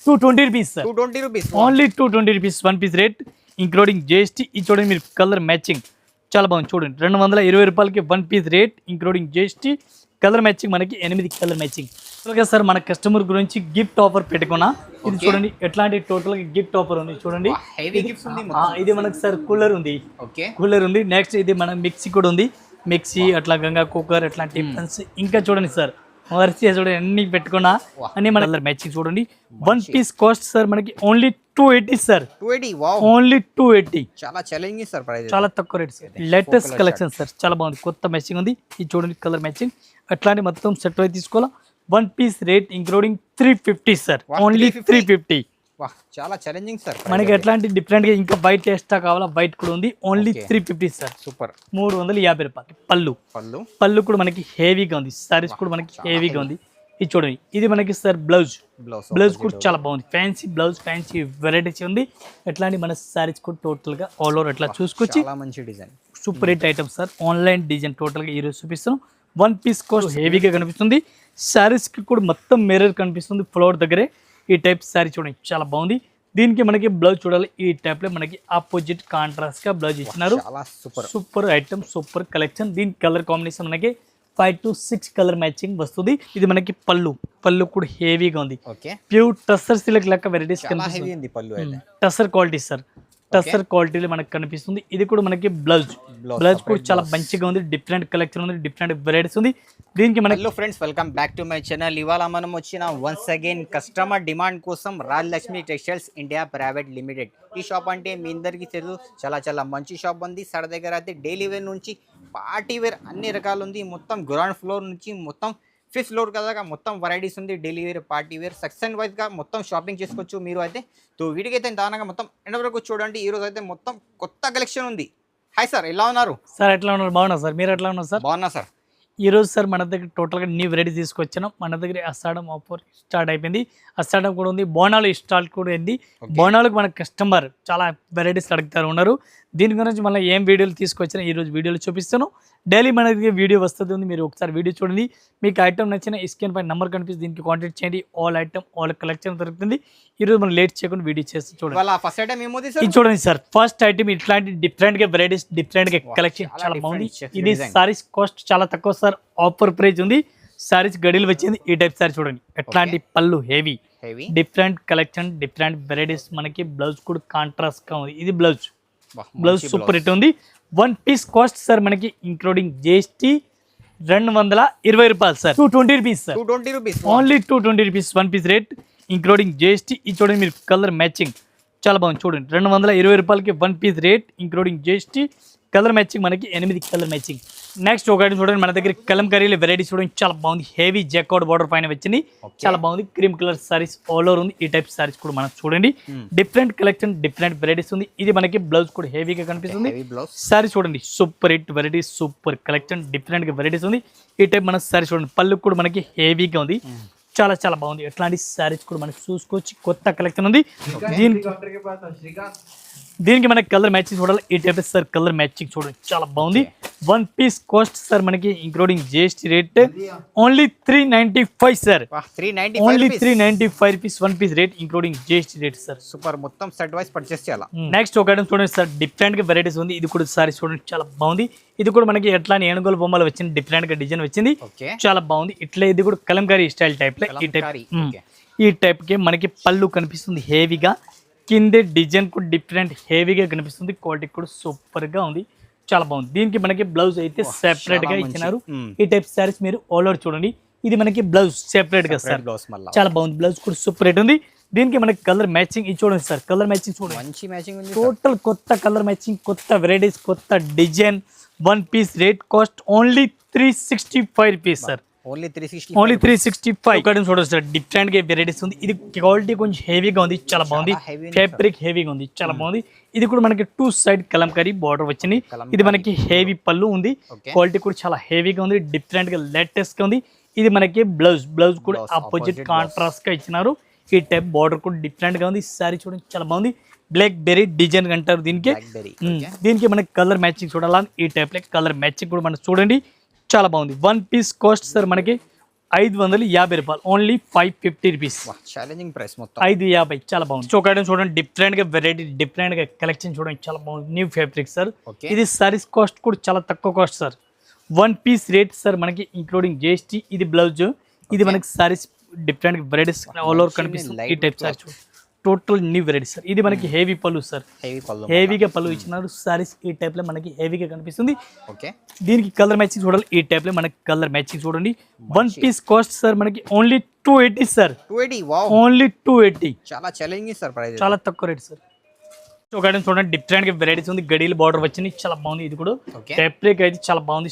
220 rupees sir. 220 rupees. Only 220 rupees one piece rate including GST. ఈ చూడండి మీరు colour matching చాలా బాగుంది చూడండి. 220 రూపాయలకి one piece rate including GST. Colour matching మనకి 8 కలర్ మ్యాచింగ్. ఓకే సార్, మన కస్టమర్ గురించి గిఫ్ట్ ఆఫర్ పెట్టుకున్నా. ఇది చూడండి ఎట్లాంటి టోటల్ గిఫ్ట్ ఆఫర్ ఉంది చూడండి. హెవీ గిఫ్ట్స్ ఉంది. ఇది మనకి సార్ కూలర్ ఉంది. ఓకే, కూలర్ ఉంది. నెక్స్ట్ ఇది మన మిక్సీ కూడా ఉంది. మిక్సీ అట్లా గంగా కుక్కర్ అట్లాంటి టిఫిన్స్ ఇంకా చూడండి సార్ వరిసే చూడండి అన్ని పెట్టుకున్నా అన్ని మన కలర్ మ్యాచింగ్ చూడండి. వన్ పీస్ కాస్ట్ సార్ మనకి ఓన్లీ 280 సార్. 280. Wow, only 280. చాలా ఛాలెంజింగ్ సార్ ప్రైస్. చాలా తక్కువ rate sir. Latest collection sir, చాలా బాగుంది. కొత్త మ్యాచింగ్ ఉంది. ఇది చూడండి కలర్ మ్యాచింగ్. అట్లాంటి మొత్తం సెట్ అయితే తీసుకోవాలా. One piece rate including 350 sir. Only 350. వాహ్, చాలా ఛాలెంజింగ్ సార్. మనకి ఎట్లాంటి డిఫరెంట్ గా ఇంకా వైట్ ఎక్స్ట్రా కావాలా, వైట్ కూడా ఉంది. Only 350 sir. సూపర్. 350 రూపాయలు. పళ్ళు కూడా మనకి హెవీగా ఉంది. సారీస్ కూడా మనకి హెవీగా ఉంది. ఇది చూడండి, ఇది మనకి సార్ బ్లౌజ్ కూడా చాలా బాగుంది. ఫ్యాన్సీ బ్లౌజ్, ఫ్యాన్సీ వెరైటీస్ ఉంది. ఎట్లాంటి మన సారీస్ కూడా టోటల్ గా ఆల్ ఓవర్ ఎట్లా చూసుకొచ్చి మంచి design, super hit item sir. Online design total గా ఈరోజు చూపిస్తాం. వన్ పీస్ కాస్ట్ హెవీగా కనిపిస్తుంది. సారీస్ కి కూడా మొత్తం మిర్రర్ కనిపిస్తుంది ఫ్లోర్ దగ్గరే. ఈ టైప్ సారీ చూడండి చాలా బాగుంది. దీనికి మనకి బ్లౌజ్ చూడాలి. ఈ టైప్ లో మనకి ఆపోజిట్ కాంట్రాస్ట్ గా బ్లౌజ్ ఇచ్చినారు. Super item, super collection. దీని కలర్ కాంబినేషన్ మనకి 5 to 6 కలర్ మ్యాచింగ్ వస్తుంది. ఇది మనకి పళ్ళు కూడా హెవీగా ఉంది. ప్యూర్ టస్సర్ సిల్క్ లెక్క వెరైటీస్ కనిపిస్తుంది. Tussar quality sir. టస్సర్ క్వాలిటీలో మనకు కనిపిస్తుంది. ఇది కూడా మనకి బ్లౌజ్ కూడా చాలా మంచిగా ఉంది. డిఫరెంట్ కలెక్షన్ ఉంది, డిఫరెంట్ వెరైటీస్ ఉంది. దీనికి మనకి hello friends, welcome back to my channel. ఇవాళ మనం వచ్చిన వన్స్ అగైన్ కస్టమర్ డిమాండ్ కోసం Rajalakshmi textiles India private limited. ఈ షాప్ అంటే మీ అందరికీ తెలుసు, చాలా మంచి షాప్ ఉంది. సడ దగ్గర అయితే డైలీ వేర్ నుంచి పార్టీ వేర్ అన్ని రకాలు ఉంది. మొత్తం గ్రౌండ్ ఫ్లోర్ నుంచి మొత్తం 5th ఫ్లోర్ కదా మొత్తం వెరైటీస్ ఉంది. Daily wear, party wear, section వైజ్గా మొత్తం షాపింగ్ చేసుకోవచ్చు మీరు అయితే. వీడికి అయితే దానంగా మొత్తం ఎండ్ వరకు చూడండి. ఈరోజు అయితే మొత్తం కొత్త కలెక్షన్ ఉంది. హాయ్ సార్, ఎలా ఉన్నారు? సార్ ఎట్లా ఉన్నారు? బాగున్నా సార్. మీరు ఎట్లా ఉన్నారు సార్? బాగున్నా సార్. ఈ రోజు సార్ మన దగ్గర టోటల్గా న్యూ వెరైటీస్ తీసుకొచ్చాను. మన దగ్గర అస్సాడం ఆఫర్ స్టార్ట్ అయిపోయింది. అస్సాడం కూడా ఉంది. బోనాలు స్టార్ట్ కూడా ఉంది. బోనాలకు మన కస్టమర్ చాలా వెరైటీస్ అడుగుతారు ఉన్నారు. దీని గురించి మళ్ళీ ఏం వీడియోలు తీసుకొచ్చినా ఈరోజు వీడియోలు చూపిస్తాను. డైలీ మన దగ్గర వీడియో వస్తుంది. మీరు ఒకసారి వీడియో చూడండి. మీకు ఐటమ్ నచ్చిన స్క్రీన్ పై నెంబర్ కనిపిస్తుంది. దీనికి కాంటాక్ట్ చేయండి. ఆల్ ఐటమ్, ఆల్ కలెక్షన్ దొరుకుతుంది. ఈరోజు మనం లేట్ చేయకుండా వీడియో చేసి చూడండి. ఫస్ట్ ఐటమ్ ఏమవుతుంది ఇది చూడండి సార్. ఫస్ట్ ఐటమ్ ఇట్లాంటి డిఫరెంట్ గా వెరైటీస్, డిఫరెంట్ గా కలెక్షన్ చాలా బాగుంది. ఇది సారీస్ కాస్ట్ చాలా తక్కువ సార్. ఆఫర్ ప్రైస్ ఉంది. సారీస్ గడిలు వచ్చింది. ఈ టైప్ సారీ చూడండి. ఎట్లాంటి పళ్ళు heavy, different collection, different varieties. మనకి బ్లౌజ్ కూడా కాంట్రాస్ట్ గా ఉంది. ఇది బ్లౌజ్ సూపర్ హిట్ ఉంది. వన్ పీస్ కాస్ట్ సార్ మనకి ఇంక్లూడింగ్ GST 220 రూపాయలు సార్. 220 rupees sir. Only 220 rupees one piece rate including GST. ఇది చూడండి మీరు కలర్ మ్యాచింగ్ చాలా బాగుంది చూడండి. 220 రూపాయలకి one piece rate including GST. Colour matching మనకి 8 కలర్ మ్యాచింగ్. నెక్స్ట్ ఒకటి చూడండి, మన దగ్గర కలంకారీలో వెరైటీస్ చూడండి చాలా బాగుంది. హెవీ జాకౌట్ బార్డర్ పైన వచ్చింది. చాలా బాగుంది. Cream colour saris all over ఉంది. ఈ టైప్ సారీస్ కూడా మనం చూడండి. డిఫరెంట్ కలెక్షన్, డిఫరెంట్ వెరైటీస్ ఉంది. ఇది మనకి బ్లౌజ్ కూడా హెవీగా కనిపిస్తుంది. సారీ చూడండి super hit varieties, super collection, different గా వెరైటీస్ ఉంది. ఈ టైప్ మన సారీ చూడండి. పళ్ళు కూడా మనకి హెవీగా ఉంది. చాలా బాగుంది. ఎట్లాంటి సారీస్ కూడా మనకి చూసుకోవచ్చు. కొత్త కలెక్షన్ ఉంది. దీనికి మనకి కలర్ మ్యాచింగ్ చూడాలి. ఈ టైప్ సార్ కలర్ మ్యాచింగ్ చూడండి చాలా బాగుంది. వన్ పీస్ కాస్ట్ సార్ మనకి including GST rate only 395 sir. Only 395 rupees one piece rate including GST rate sir. Super. మొత్తం సెట్ వైస్ పర్చేస్ చేయాలి. నెక్స్ట్ ఒక ఐటమ్ చూడండి సార్. డిఫరెంట్ గా వెరైటీస్ ఉంది. ఇది కూడా సారీ చూడండి చాలా బాగుంది. ఇది కూడా మనకి ఎట్లా ఏనుగోలు బొమ్మలు వచ్చింది. డిఫరెంట్ గా డిజైన్ వచ్చింది. చాలా బాగుంది. ఇట్లా ఇది కూడా కలంకారీ స్టైల్ టైప్ లో ఈ టైప్ కి మనకి పళ్ళు కనిపిస్తుంది హెవీగా. కిందే డిజైన్ కూడా డిఫరెంట్ హెవీగా కనిపిస్తుంది. క్వాలిటీ కూడా సూపర్ గా ఉంది. చాలా బాగుంది. దీనికి మనకి బ్లౌజ్ అయితే సెపరేట్ గా ఇచ్చినారు. ఈ టైప్ సారీస్ మీరు ఆల్ ఓవర్ చూడండి. ఇది మనకి బ్లౌజ్ సెపరేట్ గా సార్. చాలా బాగుంది. బ్లౌజ్ కూడా సూపర్ హిట్ ఉంది. దీనికి మనకి కలర్ మ్యాచింగ్ ఇది చూడండి సార్. కలర్ మ్యాచింగ్ చూడండి మంచి మ్యాచింగ్ ఉంది. టోటల్ కొత్త కలర్ మ్యాచింగ్, కొత్త వెరైటీస్, కొత్త design. One piece rate cost only 365 rupees sir. Only 365 చూడండి సార్. డిఫరెంట్ గా వెరైటీస్ ఉంది. ఇది క్వాలిటీ కొంచెం హెవీగా ఉంది. చాలా బాగుంది. ఫ్యాబ్రిక్ హెవీగా ఉంది. చాలా బాగుంది. ఇది కూడా మనకి 2 సైడ్ కలంకారీ బార్డర్ వచ్చింది. ఇది మనకి హెవీ పళ్ళు ఉంది. క్వాలిటీ కూడా చాలా హెవీగా ఉంది. డిఫరెంట్ గా లేటెస్ట్ గా ఉంది. ఇది మనకి బ్లౌజ్ కూడా ఆపోజిట్ కాంట్రాస్ట్ గా ఇచ్చినారు. ఈ టైప్ బార్డర్ కూడా డిఫరెంట్ గా ఉంది. సారీ చూడండి చాలా బాగుంది. బ్లాక్ బెర్రీ డిజైన్ అంటారు దీనికి. దీనికి మనకి కలర్ మ్యాచింగ్ చూడాలని ఈ టైప్ లో కలర్ మ్యాచింగ్ కూడా మనం చూడండి చాలా బాగుంది. వన్ పీస్ కాస్ట్ సార్ మనకి రూపాయలు, ఓన్లీ 550 రూపీస్. ఛాలెంజింగ్ ప్రైస్ మొత్తం 550, చాలా బాగుంది. స్టోక్ ఐటమ్ చూడండి, డిఫరెంట్ గా వెరైటీ, డిఫరెంట్ గా కలెక్షన్ చూడండి, చాలా బాగుంది. New fabric sir. Okay. ఇది సారీస్ కాస్ట్ కూడా చాలా తక్కువ cost sir. 1 piece rate sir మనకి ఇంక్లూడింగ్ జిఎస్టీ. ఇది బ్లౌజ్, ఇది మనకి saris different varieties all over కనిపిస్తుంది. ఈ టైప్ సార్ చూడండి, టోటల్ న్యూ వెరైటీ సార్. ఇది మనకి హెవీ పళ్ళు సార్, హెవీగా పళ్ళు ఇచ్చినారు. సారీస్ ఈ టైప్ లో మనకి హెవీగా కనిపిస్తుంది. ఓకే, దీనికి కలర్ మ్యాచింగ్ చూడాలి. ఈ టైప్ లో మనకి కలర్ మ్యాచింగ్ చూడండి. 1 పీస్ కాస్ట్ సార్ మనకి ఓన్లీ 280 సార్. 280, వావ్, ఓన్లీ 280, చాలా ఛాలెంజింగ్ సార్ ప్రైస్, చాలా తక్కువ రేట్ సార్. ఒక ఐటమ్ చూడండి, డిఫరెంట్ గా వెరైటీస్ ఉంది. గడియలు బార్డర్ వచ్చింది, చాలా బాగుంది. ఇది కూడా ఫ్యాబ్రిక్ అయితే చాలా బాగుంది.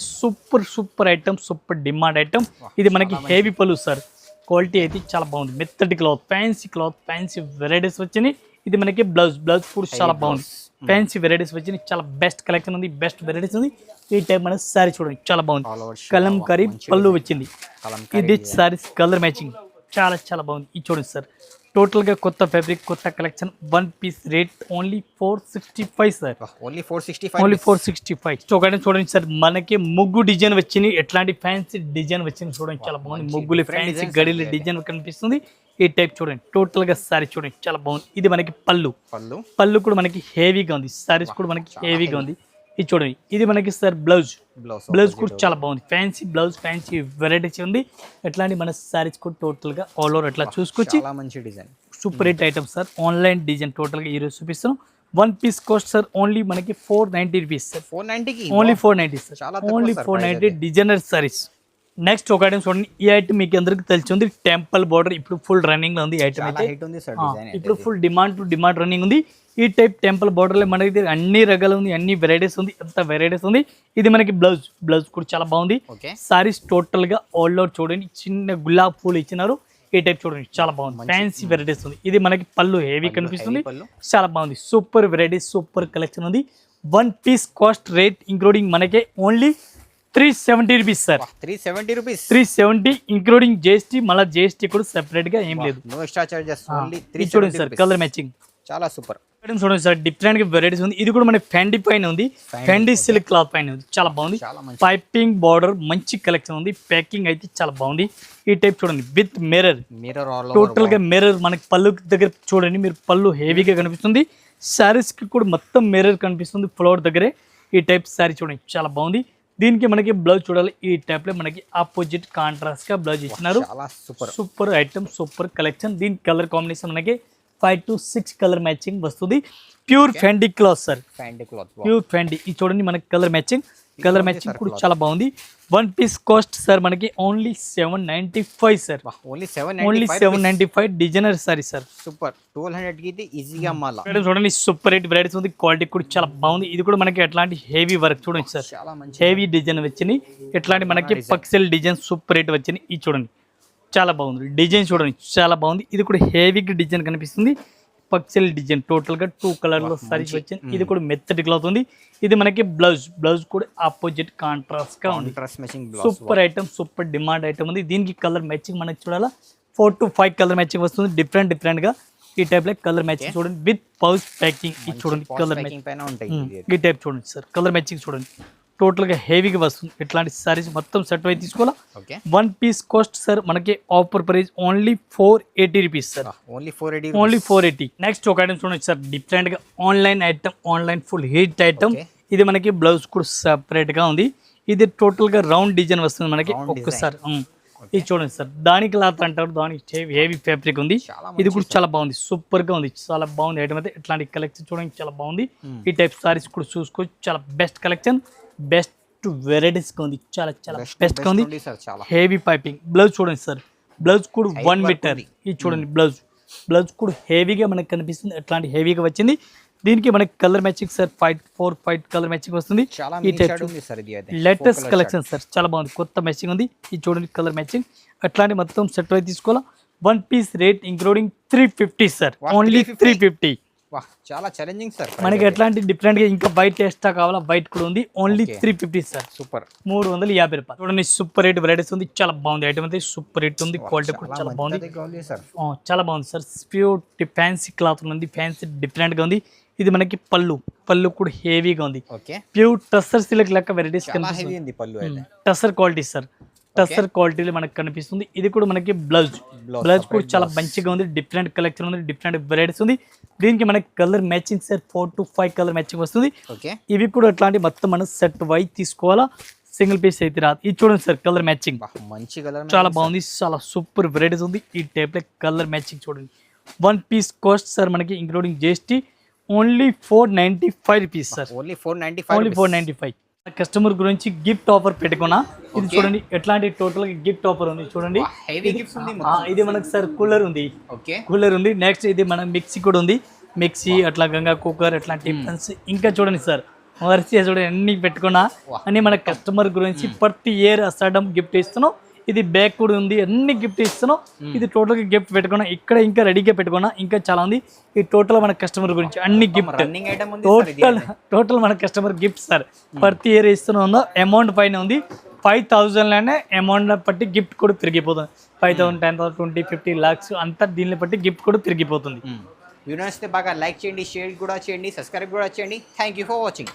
Super item, super demand item. ఇది మనకి హెవీ పళ్ళు సార్. క్వాలిటీ అయితే చాలా బాగుంది. మెత్తటి క్లాత్, ఫ్యాన్సీ వెరైటీస్ వచ్చినాయి. ఇది మనకి బ్లౌజ్ కూడా చాలా బాగుంది. ఫ్యాన్సీ వెరైటీస్ వచ్చినాయి, చాలా బెస్ట్ కలెక్షన్ ఉంది, బెస్ట్ వెరైటీస్ ఉంది. ఈ టైప్ మన సారీ చూడండి, చాలా బాగుంది. కలంకారీ పళ్ళు వచ్చింది. ఇది సారీస్ కలర్ మ్యాచింగ్ చాలా బాగుంది. ఇది చూడండి సార్, టోటల్ గా కొత్త ఫ్యాబ్రిక్, కొత్త collection. 1 piece rate only 465 sir. Only 465. Stock item చూడండి సార్, మనకి ముగ్గు డిజైన్ వచ్చింది. ఎట్లాంటి ఫ్యాన్సీ డిజైన్ వచ్చింది చూడండి, చాలా బాగుంది. ముగ్గులు ఫ్యాన్సీ గడిల డిజైన్ కనిపిస్తుంది. ఈ టైప్ చూడండి, టోటల్ గా సారీ చూడండి, చాలా బాగుంది. ఇది మనకి పళ్ళు కూడా మనకి హెవీగా ఉంది. సారీస్ కూడా మనకి హెవీగా ఉంది. ఇది చూడండి, ఇది మనకి సార్ బ్లౌజ్ కూడా చాలా బాగుంది. ఫ్యాన్సీ బ్లౌజ్, ఫ్యాన్సీ వెరైటీస్ ఉంది. ఎట్లాంటి మన సారీస్ కూడా టోటల్ గా ఆల్ ఓవర్ ఎట్లా చూసుకొచ్చి మంచి design, super hit item sir. Online design total గా ఈరోజు చూపిస్తాం. 1 పీస్ కాస్ట్ సార్ ఓన్లీ మనకి 490 rupees sir. 490, only 490 sir. Only 490 designer saris. Next ఒక ఐటమ్ చూడండి, ఈ ఐటమ్ మీకు అందరికి తెలిసి ఉంది. టెంపుల్ బార్డర్ ఇప్పుడు ఫుల్ రన్నింగ్ లో ఉంది. ఈ ఐటమ్ అయితే ఇప్పుడు ఫుల్ డిమాండ్ రన్నింగ్ ఉంది. ఈ టైప్ టెంపుల్ బార్డర్ లో మనకి అన్ని రకాలు ఉంది, అన్ని వెరైటీస్ ఉంది, ఎంత వెరైటీస్ ఉంది. ఇది మనకి బ్లౌజ్ కూడా చాలా బాగుంది. సారీస్ టోటల్ గా ఆల్ ఓవర్ చూడండి, చిన్న గులాబ్ పూలు ఇచ్చినారు. ఈ టైప్ చూడండి, చాలా బాగుంది. ఫ్యాన్సీ వెరైటీస్ ఉంది. ఇది మనకి పళ్ళు హెవీ కనిపిస్తుంది, చాలా బాగుంది. సూపర్ వెరైటీస్, సూపర్ కలెక్షన్ ఉంది. 1 పీస్ కాస్ట్ రేట్ ఇంక్లూడింగ్ మనకి only 370 rupees sir. 370 including GST. మళ్ళీ జిఎస్టీ కూడా సెపరేట్ గా ఏం లేదు. నో ఎక్స్ట్రా చార్జెస్, ఓన్లీ 370 చూడండి సార్, కలర్ మ్యాచింగ్ చాలా సూపర్. చూడండి సార్, డిఫరెంట్ గా వెరైటీస్ ఉంది. ఇది కూడా మన ఫెండీ పైన ఉంది, ఫెండీ సిల్క్ క్లాత్ పైన ఉంది, చాలా బాగుంది. పైపింగ్ బార్డర్ మంచి కలెక్షన్ ఉంది. ప్యాకింగ్ అయితే చాలా బాగుంది. ఈ టైప్ చూడండి, విత్ మిర్రర్ టోటల్ గా మిర్రర్. మనకి పళ్ళు దగ్గర చూడండి, మీరు పళ్ళు హెవీగా కనిపిస్తుంది. సారీస్ కి కూడా మొత్తం మిర్రర్ కనిపిస్తుంది ఫ్లోర్ దగ్గరే. ఈ టైప్ సారీ చూడండి, చాలా బాగుంది. దీనికి మనకి బ్లౌజ్ చూడాలి. ఈ టైప్ లో మనకి ఆపోజిట్ కాంట్రాస్ట్ గా బ్లౌజ్ ఇచ్చినారు. Super item, super collection. దీని కలర్ కాంబినేషన్ మనకి 5 to 6 కలర్ మ్యాచింగ్ వస్తుంది. Pure ఫెండీ cloth sir, pure ఫెండీ. ఇది చూడండి మనకి కలర్ మ్యాచింగ్ కూడా చాలా బాగుంది. 1 పీస్ కాస్ట్ సార్ మనకి only 795 sir. Only 795 designer sorry sir. Super. 1200 కి ఇది ఈజీగా అమ్మాలా. చూడండి, సూపర్ రేట్ వెరైటీస్ ఉంది. క్వాలిటీ కూడా చాలా బాగుంది. ఇది కూడా మనకి ఎట్లాంటి హెవీ వర్క్ చూడండి సార్, హెవీ డిజైన్ వచ్చింది. ఎట్లాంటి మనకి పక్సెల్ డిజైన్ సూపర్ రేట్ వచ్చింది. ఇది చూడండి, చాలా బాగుంది. డిజైన్ చూడండి, చాలా బాగుంది. ఇది కూడా హెవీగా డిజైన్ కనిపిస్తుంది. పక్సెల్ డిజైన్ టోటల్ గా 2 కలర్ లో సారీస్ వచ్చింది. ఇది కూడా మెత్తటి క్లాత్ ఉంది. ఇది మనకి బ్లౌజ్ కూడా ఆపోజిట్ కాంట్రాస్ట్ గా ఉంది. Super item, super demand item ఉంది. దీనికి కలర్ మ్యాచింగ్ మనకి చూడాలా 4 to 5 కలర్ మ్యాచింగ్ వస్తుంది. డిఫరెంట్ గా ఈ టైప్ లో కలర్ మ్యాచింగ్ చూడండి, విత్ పౌచ్ ప్యాకింగ్. ఇది చూడండి, కలర్ మ్యాచింగ్ ఈ టైప్ చూడండి సార్. కలర్ మ్యాచింగ్ చూడండి, టోటల్ గా హెవీగా వస్తుంది. ఇట్లాంటి సారీస్ మొత్తం సెట్ అయి తీసుకోవాలా. 1 పీస్ కాస్ట్ సార్ మనకి offer price only 480 rupees sir. Only 480. Next ఒక ఐటమ్ చూడండి సార్, డిఫరెంట్ గా online item, online full hit item. ఇది మనకి బ్లౌజ్ కూడా సెపరేట్ గా ఉంది. ఇది టోటల్ గా రౌండ్ డిజైన్ వస్తుంది మనకి. ఒక్కసారి ఇది చూడండి సార్, దాని క్లాత్ అంటారు, దానికి హెవీ ఫ్యాబ్రిక్ ఉంది. ఇది కూడా చాలా బాగుంది, సూపర్ గా ఉంది, చాలా బాగుంది ఐటమ్ అయితే. ఇట్లాంటి కలెక్షన్ చూడండి, చాలా బాగుంది. ఈ టైప్ సారీస్ కూడా చూసుకోవచ్చు, చాలా బెస్ట్ కలెక్షన్, బెస్ట్ వెరైటీస్ గా ఉంది. చాలా బెస్ట్ గా ఉంది. Heavy piping. బ్లౌజ్ చూడండి సార్, బ్లౌజ్ కూడా 1 మీటర్. ఇది చూడండి, బ్లౌజ్ కూడా హెవీగా మనకి కనిపిస్తుంది. ఎట్లాంటి హెవీగా వచ్చింది. దీనికి మనకి colour matching sir 5 colour matching వస్తుంది. ఈ టైప్ లేటెస్ట్ కలెక్షన్ సార్, చాలా బాగుంది, కొత్త మ్యాచింగ్ ఉంది. ఇది చూడండి, కలర్ మ్యాచింగ్. అట్లాంటి మొత్తం సెట్ అయి తీసుకోవాలా. 1 piece rate including 350 sir. Only 350. చాలా ఛాలెంజింగ్ సార్. మనకి ఎట్లాంటి డిఫరెంట్ గా ఇంకా వైట్ ఎక్స్ట్రా కావాలా, వైట్ కూడా ఉంది. Only 350 sir. సూపర్. 350 రూపాయలు. చూడండి, సూపర్ రేట్ వెరైటీస్ ఉంది, చాలా బాగుంది ఐటమ్ అయితే. సూపర్ రేట్ ఉంది, క్వాలిటీ కూడా చాలా బాగుంది. చాలా బాగుంది సార్. ప్యూర్ ఫ్యాన్సీ క్లాత్ ఉంది, ఫ్యాన్సీ డిఫరెంట్ గా ఉంది. ఇది మనకి పళ్ళు కూడా హెవీగా ఉంది. ప్యూర్ టస్సర్ సిల్క్ లెక్క వెరైటీస్ కనిపిస్తుంది. Tussar quality sir. టసర్ క్వాలిటీలో మనకు కనిపిస్తుంది. ఇది కూడా మనకి బ్లౌజ్ కూడా చాలా మంచిగా ఉంది. డిఫరెంట్ కలెక్షన్ ఉంది, డిఫరెంట్ వెరైటీస్ ఉంది. దీనికి మనకి colour matching sir 4 to 5 colour matching వస్తుంది. ఇవి కూడా అట్లాంటి మొత్తం మనం సెట్ వైజ్ తీసుకోవాలా, సింగిల్ పీస్ అయితే రాదు. ఇది చూడండి సార్ కలర్ మ్యాచింగ్ మంచి కలర్ చాలా బాగుంది, చాలా సూపర్ వెరైటీస్ ఉంది. ఈ టైప్ లో కలర్ మ్యాచింగ్ చూడండి. 1 పీస్ కాస్ట్ సార్ మనకి including GST only 495 rupees sir. Only 495. Customer గురించి గిఫ్ట్ ఆఫర్ పెట్టుకున్నా. ఇది చూడండి ఎట్లాంటి టోటల్ గిఫ్ట్ ఆఫర్ ఉంది చూడండి. ఇది మనకి సార్ కూలర్ ఉంది. నెక్స్ట్ ఇది మన మిక్సీ కూడా ఉంది. మిక్సీ అట్లా గంగా కుక్కర్ అట్లాంటి ఇంకా చూడండి సార్ వరిసే చూడండి అన్ని పెట్టుకున్నా అని మన కస్టమర్ గురించి ప్రతి ఇయర్ అసడం గిఫ్ట్ ఇస్తున్నాం. ఇది బ్యాగ్ కూడా ఉంది, అన్ని గిఫ్ట్ ఇస్తున్నాం. ఇది టోటల్ గా గిఫ్ట్ పెట్టుకున్నా. ఇక్కడ ఇంకా రెడీగా పెట్టుకున్నా, ఇంకా చాలా ఉంది. ఈ టోటల్ మన కస్టమర్ గురించి అన్ని గిఫ్ట్ టోటల్ మన కస్టమర్ గిఫ్ట్ సార్ ప్రతి ఇయర్ ఇస్తున్నా. అమౌంట్ పైన ఉంది 5,000 లోనే అమౌంట్ బట్టి గిఫ్ట్ కూడా తిరిగిపోతుంది. 5,000, 10,000, 20, 50 lakhs అంతా దీన్ని బట్టి గిఫ్ట్ కూడా తిరిగిపోతుంది. వీడియో నచ్చితే బాగా లైక్ చేయండి, షేర్ కూడా చేయండి, సబ్స్క్రైబ్ కూడా చేయండి. Thank you for watching.